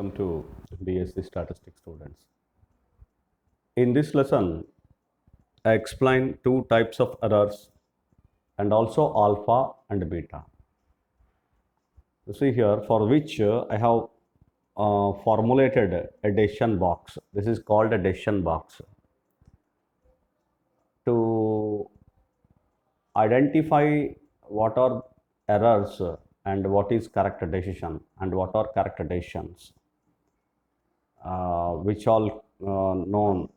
Welcome to BSc Statistics students. In this lesson, I explain two types of errors and also alpha and beta. You see here, for which I have formulated a decision box. This is called a decision box. To identify what are errors and what is correct decision and what are correct decisions, which all known,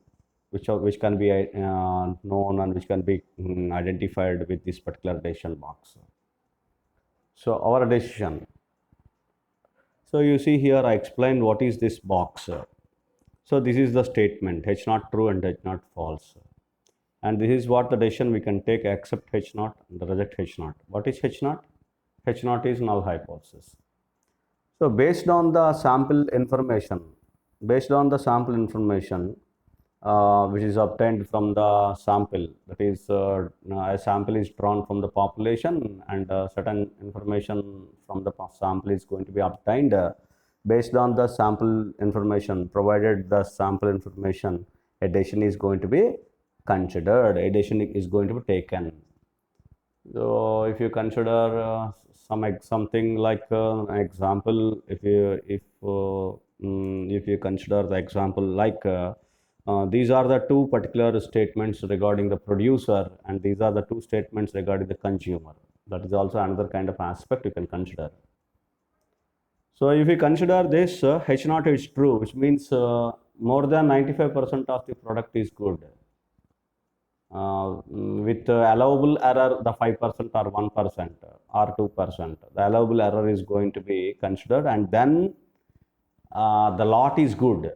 which can be known and which can be identified with this particular decision box. So our decision. So you see here I explained what is this box. So this is the statement H not true and H not false. And this is what the decision we can take: accept H naught and reject H naught. What is H naught? H naught is null hypothesis. So based on the sample information, which is obtained from the sample, that is a sample is drawn from the population and certain information from the sample is going to be obtained. Based on the sample information, provided the sample information, a decision is going to be considered, a decision is going to be taken. So if you consider something like example, if you consider the example like these are the two particular statements regarding the producer, and these are the two statements regarding the consumer. That is also another kind of aspect you can consider. So if we consider this, H naught is true, which means more than 95% of the product is good. With allowable error, the 5% or 1% or 2%, the allowable error is going to be considered, and then the lot is good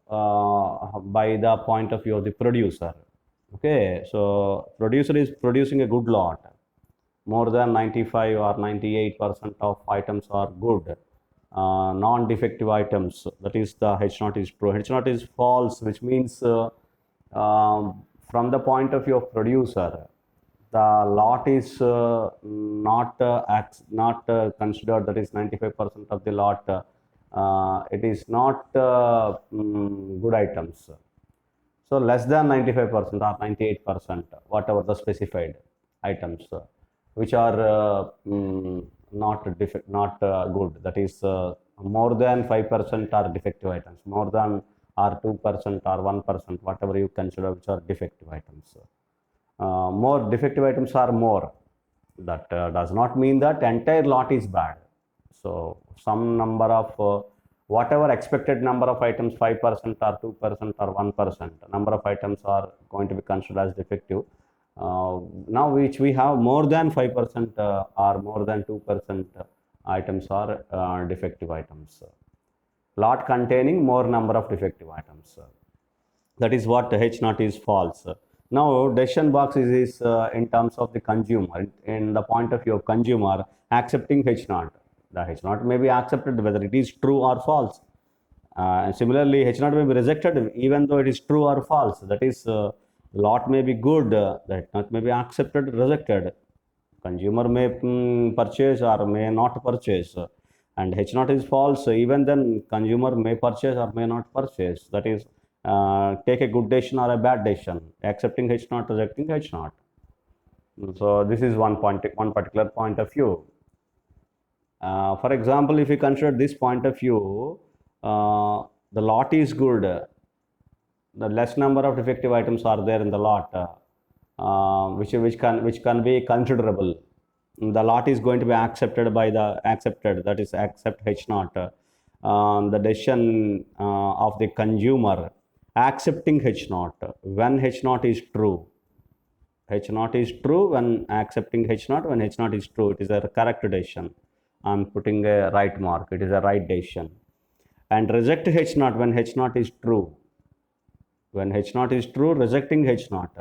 by the point of view of the producer. Okay, so producer is producing a good lot. More than 95 or 98% of items are good. Non-defective items, that is the H naught is true. H naught is false, which means from the point of view of producer, the lot is not considered, that is 95% of the lot. It is not good items. So less than 95% or 98%, whatever the specified items, which are not good, that is more than 5% are defective items, more than or 2% or 1%, whatever you consider, which are defective items. More defective items are more. That does not mean that entire lot is bad. So some number of whatever expected number of items, 5% or 2% or 1%, number of items are going to be considered as defective. Now which we have more than 5% or more than 2% items are defective items. Lot containing more number of defective items. That is what H naught is false. Now decision box is in terms of the consumer, in the point of view of consumer accepting H naught. The H naught may be accepted whether it is true or false. And similarly, H naught may be rejected even though it is true or false. That is, lot may be good, the H naught may be accepted, rejected. Consumer may purchase or may not purchase, and H naught is false. Even then, consumer may purchase or may not purchase. That is, take a good decision or a bad decision, accepting H naught, rejecting H naught. So this is one particular point of view. For example, if we consider this point of view, the lot is good. The less number of defective items are there in the lot, which can be considerable. The lot is going to be accepted by the accepted, that is accept H naught. The decision of the consumer accepting H naught when H naught is true. H naught is true when accepting H naught. When H naught is true, it is a correct decision. I'm putting a right mark, it is a right decision. And reject H naught when H naught is true. When H naught is true, rejecting H naught.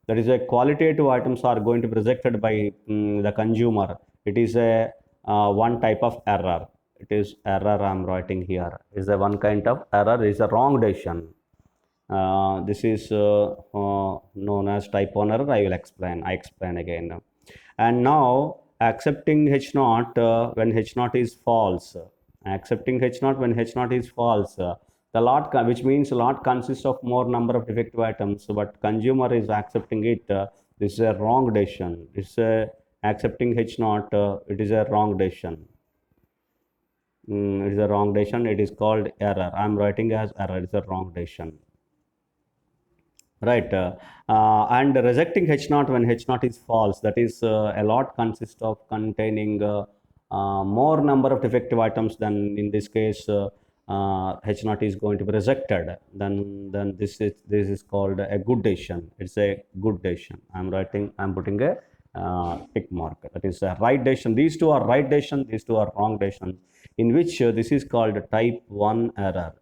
That is, a qualitative items are going to be rejected by the consumer. It is a one type of error. It is error I'm writing here. Is a one kind of error, is a wrong decision. This is known as type 1 error. I explain again. And now accepting H naught when H naught is false. Accepting H naught when H naught is false. The lot, which means lot consists of more number of defective items, but consumer is accepting it. This is a wrong decision. It's accepting H naught. It is a wrong decision. It is a wrong decision. It is called error. I am writing as error. It is a wrong decision. Right. And rejecting H naught when H naught is false. That is, a lot consists of containing more number of defective items. Than in this case, H naught is going to be rejected. Then this is called a good decision. It's a good decision. I'm putting a tick mark. That is a right decision. These two are right decision. These two are wrong decisions. In which this is called type 1 error.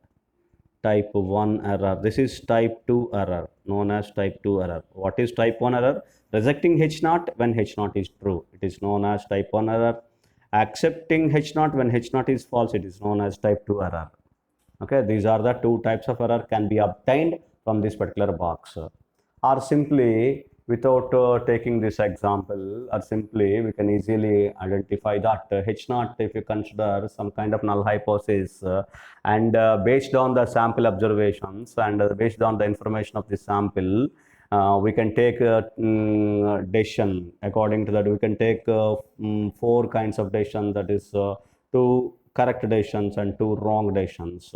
Type 1 error. This is type 2 error, known as type 2 error. What is type 1 error? Rejecting H naught when H naught is true. It is known as type 1 error. Accepting H naught when H naught is false. It is known as type 2 error. Okay, these are the two types of error can be obtained from this particular box. Or simply, without taking this example, or simply we can easily identify that H naught, if you consider some kind of null hypothesis, and based on the sample observations and based on the information of the sample, we can take decision. According to that, we can take 4 kinds of decision, that is 2 correct decisions and 2 wrong decisions,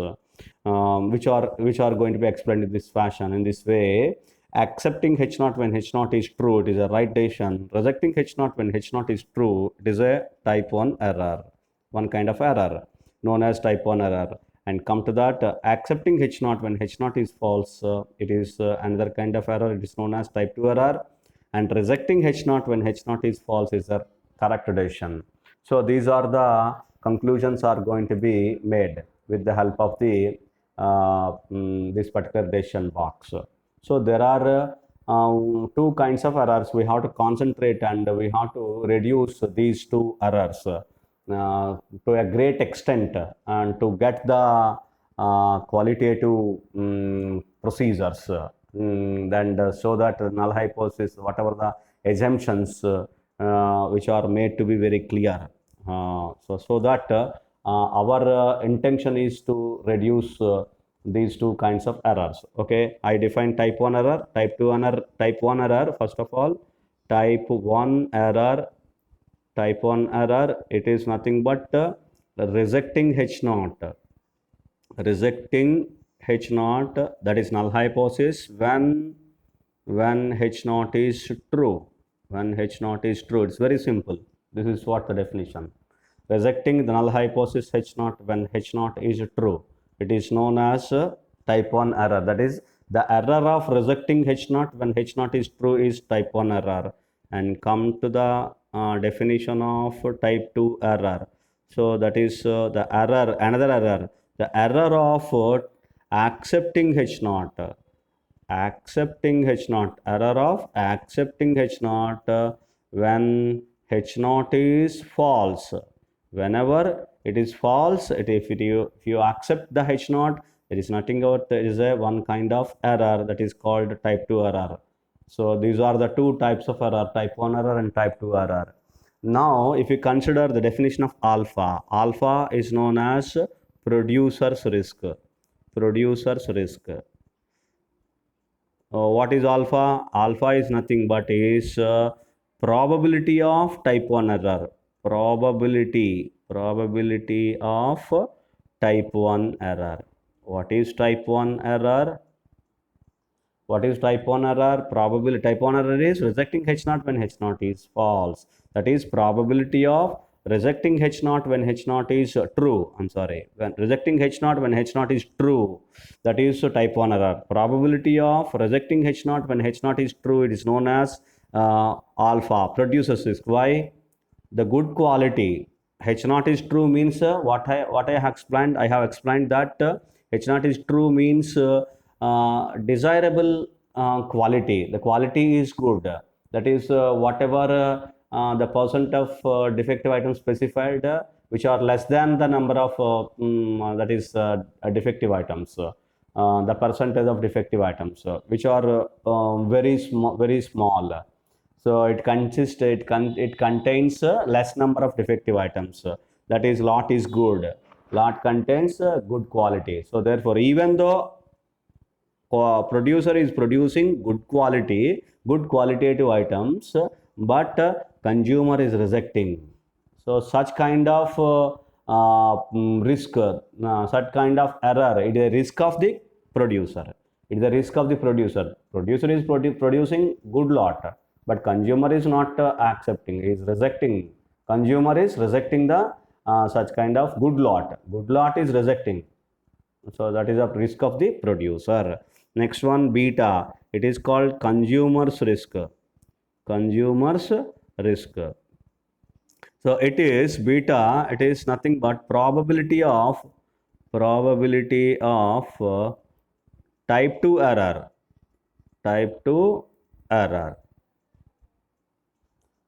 which are going to be explained in this fashion. In this way, accepting H naught when H naught is true, it is a right decision. Rejecting H naught when H naught is true, it is a type 1 error, one kind of error known as type 1 error. And come to that, accepting H naught when H naught is false, it is another kind of error. It is known as type 2 error. And rejecting H naught when H naught is false is a correct decision. So these are the conclusions are going to be made with the help of the this particular decision box. So there are 2 kinds of errors. We have to concentrate and we have to reduce these 2 errors to a great extent, and to get the qualitative procedures, then so that null hypothesis, whatever the assumptions which are made to be very clear. So that our intention is to reduce these 2 kinds of errors. Okay, I define type 1 error, type 2 error. Type 1 error, first of all, type 1 error, it is nothing but rejecting H naught. Rejecting H naught, that is null hypothesis when H naught is true. When H naught is true, it's very simple. This is what the definition. Rejecting the null hypothesis H naught when H naught is true. It is known as type 1 error. That is, the error of rejecting H naught when H naught is true is type 1 error. And come to the definition of type 2 error. So that is the error, another error, the error of accepting H naught. Accepting H naught, error of accepting H naught when H naught is false. Whenever it is false, if you accept the H naught, there is nothing but there is a one kind of error, that is called type 2 error. So these are the 2 types of error, type 1 error and type 2 error. Now, if you consider the definition of alpha, alpha is known as producer's risk. Producer's risk. What is alpha? Alpha is nothing but is probability of type 1 error. Probability of type 1 error. What is type 1 error? What is type 1 error? Probability. Type 1 error is rejecting H naught when H naught is false. That is probability of rejecting H naught when H naught is true. I'm sorry. When rejecting H naught when H naught is true, that is type 1 error. Probability of rejecting H naught when H naught is true, it is known as alpha, producer's risk. Why? The good quality. H naught is true means what I have explained. I have explained that H naught is true means desirable quality. The quality is good. That is whatever the percent of defective items specified, which are less than the number of that is defective items. The percentage of defective items, which are very small. So it contains less number of defective items. That is, lot is good. Lot contains good quality. So therefore, even though producer is producing good qualitative items, but consumer is rejecting. So such kind of risk, such kind of error, it is a risk of the producer. It is a risk of the producer. Producer is producing good lot, but consumer is not accepting, he is rejecting. Consumer is rejecting the such kind of good lot. Good lot is rejecting. So that is a risk of the producer. Next one, beta. It is called consumer's risk. Consumer's risk. So it is beta. It is nothing but probability of type 2 error. Type 2 error.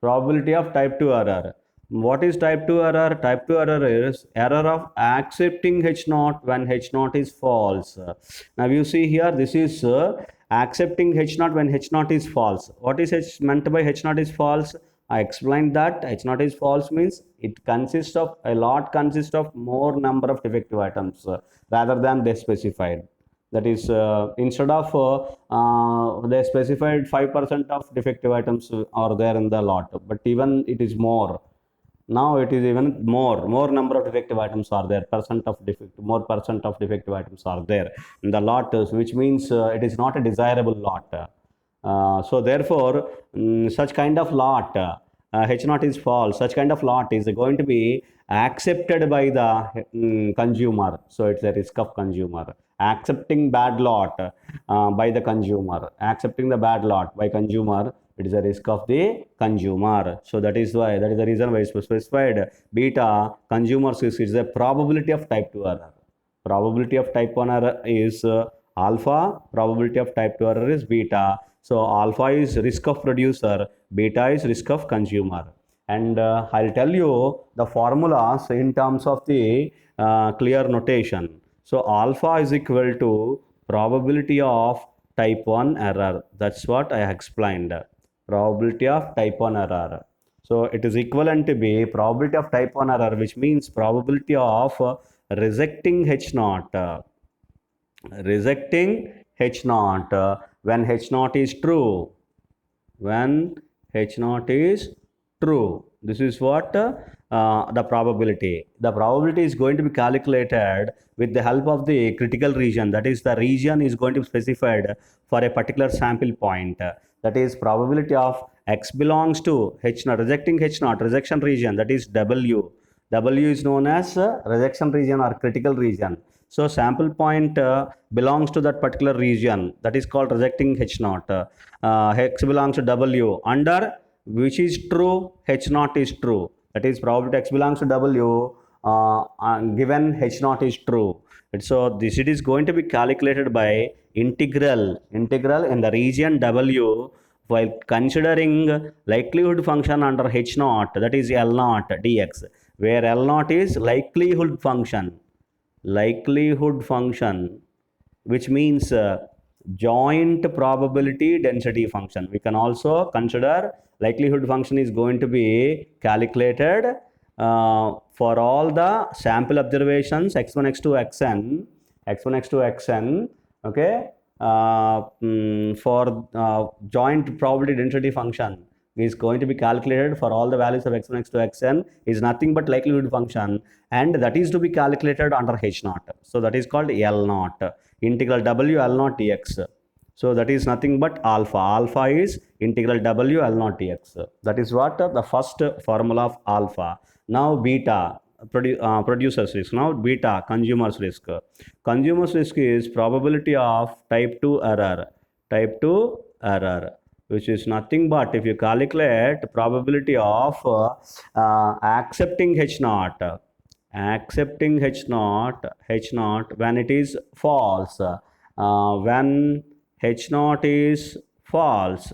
Probability of type 2 error. What is type 2 error? Type 2 error is error of accepting H naught when H naught is false. Now you see here, this is accepting H naught when H naught is false. What is meant by H naught is false? I explained that H naught is false means it consists of, a lot consists of more number of defective items rather than they specified. That is, instead of they specified 5% of defective items are there in the lot, but even it is more. Now it is even more number of defective items are there, more percent of defective items are there in the lot, which means it is not a desirable lot. So therefore, such kind of lot, H naught is false, such kind of lot is going to be accepted by the consumer. So it's a risk of consumer. Accepting bad lot by the consumer, accepting the bad lot by consumer, it is a risk of the consumer. So that is why, that is the reason why it's specified beta. Consumer's risk is the probability of type 2 error. Probability of type 1 error is alpha, probability of type 2 error is beta. So alpha is risk of producer, beta is risk of consumer. And I'll tell you the formulas in terms of the clear notation. So alpha is equal to probability of type 1 error. That's what I explained. Probability of type 1 error. So it is equivalent to be probability of type 1 error, which means probability of rejecting H naught. Rejecting H naught when H naught is true. When H naught is true. This is what the probability. The probability is going to be calculated with the help of the critical region. That is, the region is going to be specified for a particular sample point. That is probability of X belongs to H naught, rejecting H naught, rejection region, that is W. W is known as rejection region or critical region. So sample point belongs to that particular region, that is called rejecting H naught. X belongs to W, under which is true, H naught is true. That is probability X belongs to W given H naught is true. So this, it is going to be calculated by integral in the region W while considering likelihood function under H naught, that is L naught dx, where L naught is likelihood function, which means joint probability density function. We can also consider likelihood function is going to be calculated for all the sample observations x1, x2, xn, okay, for joint probability density function is going to be calculated for all the values of x1, x2, xn is nothing but likelihood function, and that is to be calculated under H naught. So that is called L naught, integral W L naught dx. So that is nothing but alpha. Alpha is integral W L naught dx. That is what the first formula of alpha. Now beta, producer's risk. Now beta, consumer's risk. Consumer's risk is probability of type 2 error. Type 2 error, which is nothing but, if you calculate probability of accepting H naught, when it is false, when H naught is false.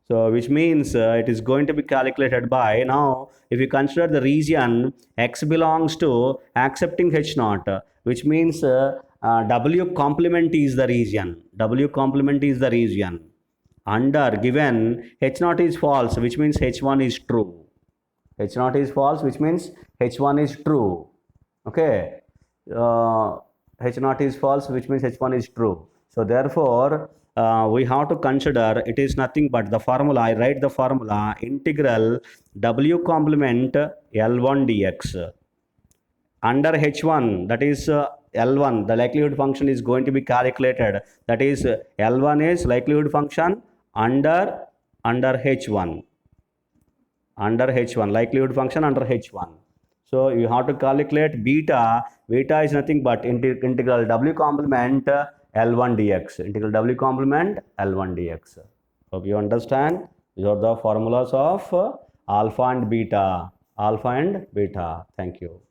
So which means it is going to be calculated by, now if you consider the region X belongs to accepting H naught, which means W complement is the region. W complement is the region. Under given H naught is false, which means H1 is true. H naught is false, which means H1 is true. Okay, H naught is false, which means H1 is true. So therefore, we have to consider it is nothing but the formula. I write the formula integral W complement L1 dx under H1, that is L1, the likelihood function is going to be calculated. That is L1 is likelihood function under H1, likelihood function under H1. So you have to calculate beta. Beta is nothing but integral W complement L1 dx. Integral W complement L1 dx. Hope you understand. These are the formulas of alpha and beta. Alpha and beta. Thank you.